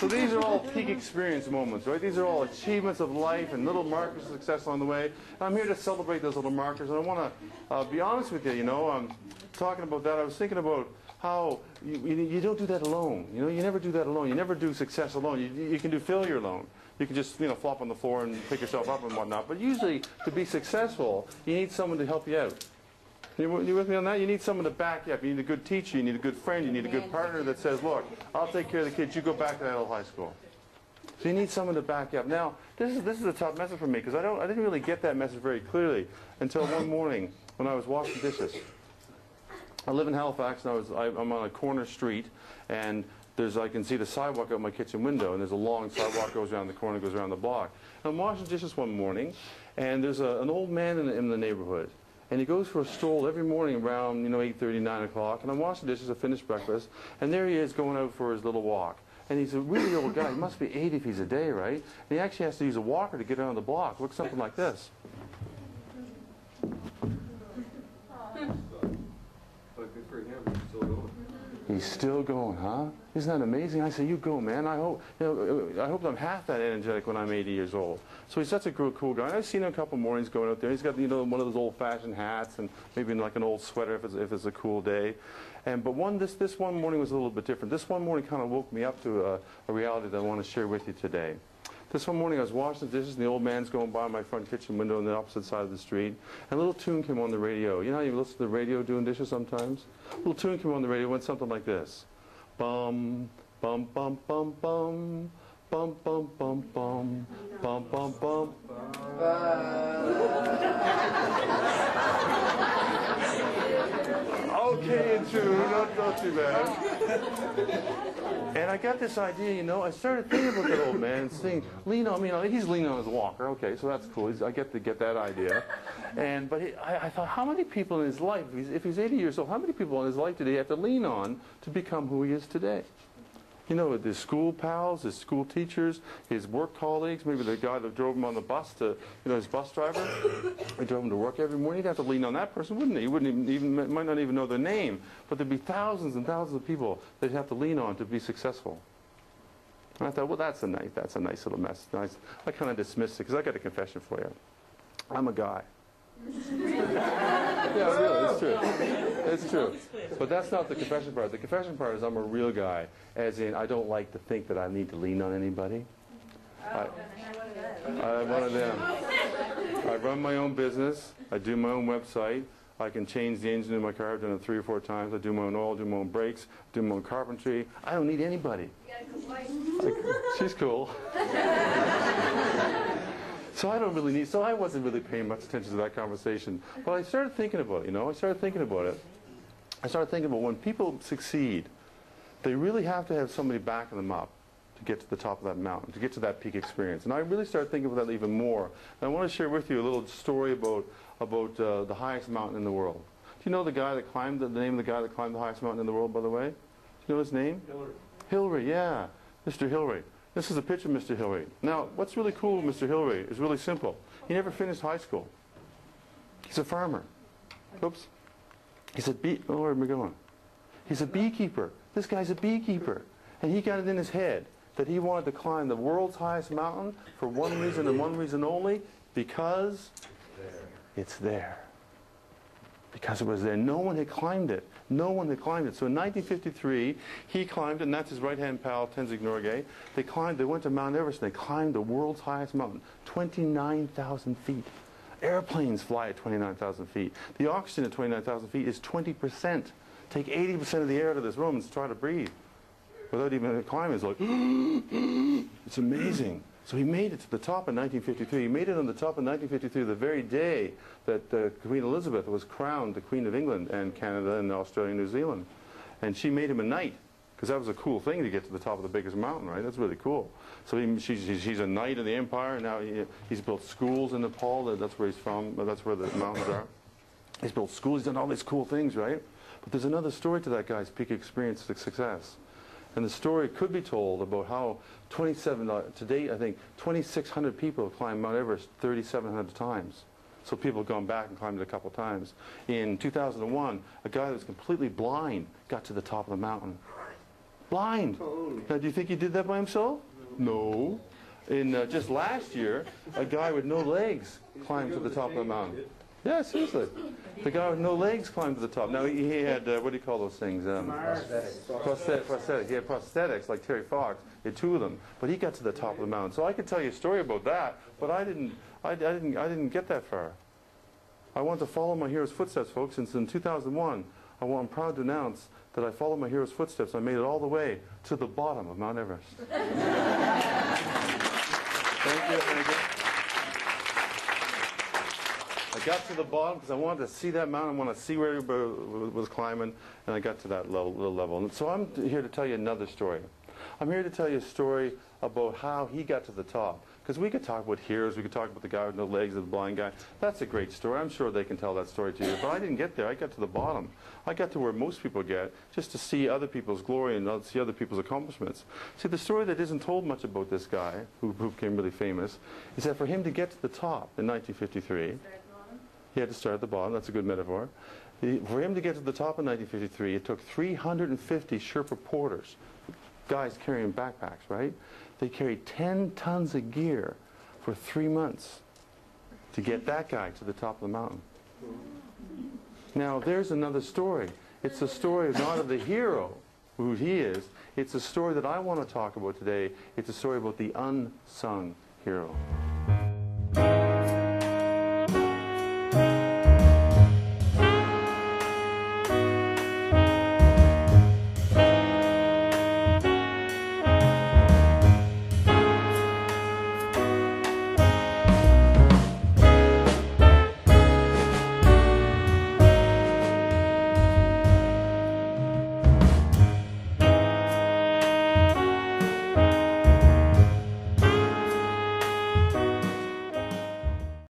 So these are all peak experience moments, right? These are all achievements of life and little markers of success along the way. And I'm here to celebrate those little markers. And I want to be honest with you, you know, talking about that, I was thinking about how you don't do that alone. You know, you never do that alone. You never do success alone. You can do failure alone. You can just, you know, flop on the floor and pick yourself up and whatnot. But usually, to be successful, you need someone to help you out. You with me on that? You need someone to back you up. You need a good teacher. You need a good friend. You need a good partner that says, look, I'll take care of the kids. You go back to that old high school. So you need someone to back you up. Now, this is a tough message for me because I didn't really get that message very clearly until one morning when I was washing dishes. I live in Halifax, and I'm on a corner street, and I can see the sidewalk out my kitchen window, and there's a long sidewalk goes around the corner, goes around the block. And I'm washing dishes one morning, and there's an old man in the neighborhood, and he goes for a stroll every morning around 8:30, 9 o'clock, and I'm washing dishes, I finished breakfast, and there he is going out for his little walk. And he's a really old guy. He must be 80 if he's a day, right? And he actually has to use a walker to get around the block. Looks something like this. He's still going, huh? Isn't that amazing? I say, you go, man. I hope I'm half that energetic when I'm 80 years old. So he's such a cool guy. And I've seen him a couple mornings going out there. He's got one of those old-fashioned hats and maybe like an old sweater if it's a cool day. But this one morning was a little bit different. This one morning kind of woke me up to a reality that I want to share with you today. This one morning I was washing the dishes and the old man's going by my front kitchen window on the opposite side of the street, and a little tune came on the radio. You know how you listen to the radio doing dishes sometimes? A little tune came on the radio, went something like this. Bum, bum, bum, bum, bum, bum, bum, bum, bum, bum, bum, bum. Okay, in tune, not too bad. And I got this idea, you know, I started thinking about that old man and saying, lean on me. He's leaning on his walker. Okay, so that's cool. I get that idea. But I thought, how many people in his life, if he's 80 years old, how many people in his life did he have to lean on to become who he is today? You know, his school pals, his school teachers, his work colleagues, maybe the guy that drove him on the bus his bus driver. He drove him to work every morning. He'd have to lean on that person, wouldn't he? He might not even know their name. But there'd be thousands and thousands of people that he'd have to lean on to be successful. And I thought, well, that's a nice little mess. Nice. I kind of dismissed it because I got a confession for you. I'm a guy. Yeah, really, it's true. It's true. But that's not the confession part. The confession part is I'm a real guy, as in I don't like to think that I need to lean on anybody. I'm one of them. I run my own business. I do my own website. I can change the engine in my car. I've done it 3 or 4 times. I do my own oil, do my own brakes, do my own carpentry. I don't need anybody. She's cool. So I wasn't really paying much attention to that conversation. But I started thinking about it, I started thinking about when people succeed, they really have to have somebody backing them up to get to the top of that mountain, to get to that peak experience. And I really started thinking about that even more. And I want to share with you a little story about the highest mountain in the world. Do you know the name of the guy that climbed the highest mountain in the world, by the way? Do you know his name? Hillary. Hillary, yeah. Mr. Hillary. This is a picture of Mr. Hillary. Now, what's really cool with Mr. Hillary is really simple. He never finished high school. He's a farmer. Oops. He's a where am I going? He's a beekeeper. This guy's a beekeeper. And he got it in his head that he wanted to climb the world's highest mountain for one reason and one reason only, because it's there. Because it was there. No one had climbed it. No one had climbed it. So in 1953, he climbed it, and that's his right-hand pal, Tenzing Norgay. They went to Mount Everest, and they climbed the world's highest mountain, 29,000 feet. Airplanes fly at 29,000 feet. The oxygen at 29,000 feet is 20%. Take 80% of the air out of this room and try to breathe. Without even climbing, it's like, it's amazing. So he made it to the top in 1953. He made it on the top in 1953, the very day that Queen Elizabeth was crowned the Queen of England and Canada and Australia and New Zealand. And she made him a knight, because that was a cool thing to get to the top of the biggest mountain, right? That's really cool. So she's a knight of the empire, and now he's built schools in Nepal. That's where he's from. That's where the mountains are. He's built schools. He's done all these cool things, right? But there's another story to that guy's peak experience of success. And the story could be told about how to date, I think, 2,600 people have climbed Mount Everest 3,700 times. So people have gone back and climbed it a couple times. In 2001, a guy that was completely blind got to the top of the mountain. Blind. Now, do you think he did that by himself? No. In just last year, a guy with no legs climbed to the top of the mountain. Yeah, seriously. The guy with no legs climbed to the top. Now, he had, what do you call those things? Prosthetics. He had prosthetics, like Terry Fox. He had 2 of them. But he got to the top of the mountain. So I could tell you a story about that, but I didn't get that far. I want to follow my hero's footsteps, folks. Since in 2001, I'm proud to announce that I followed my hero's footsteps. I made it all the way to the bottom of Mount Everest. Thank you, thank you. I got to the bottom because I wanted to see that mountain. I wanted to see where everybody was climbing, and I got to that little level. And so I'm here to tell you another story. I'm here to tell you a story about how he got to the top. Because we could talk about heroes, we could talk about the guy with no legs and the blind guy. That's a great story. I'm sure they can tell that story to you. But I didn't get there. I got to the bottom. I got to where most people get, just to see other people's glory and see other people's accomplishments. See, the story that isn't told much about this guy, who became really famous, is that for him to get to the top in 1953, he had to start at the bottom. That's a good metaphor. For him to get to the top in 1953, it took 350 Sherpa porters, guys carrying backpacks, right? They carried 10 tons of gear for 3 months to get that guy to the top of the mountain. Now, there's another story. It's a story not of the hero, who he is. It's a story that I want to talk about today. It's a story about the unsung hero.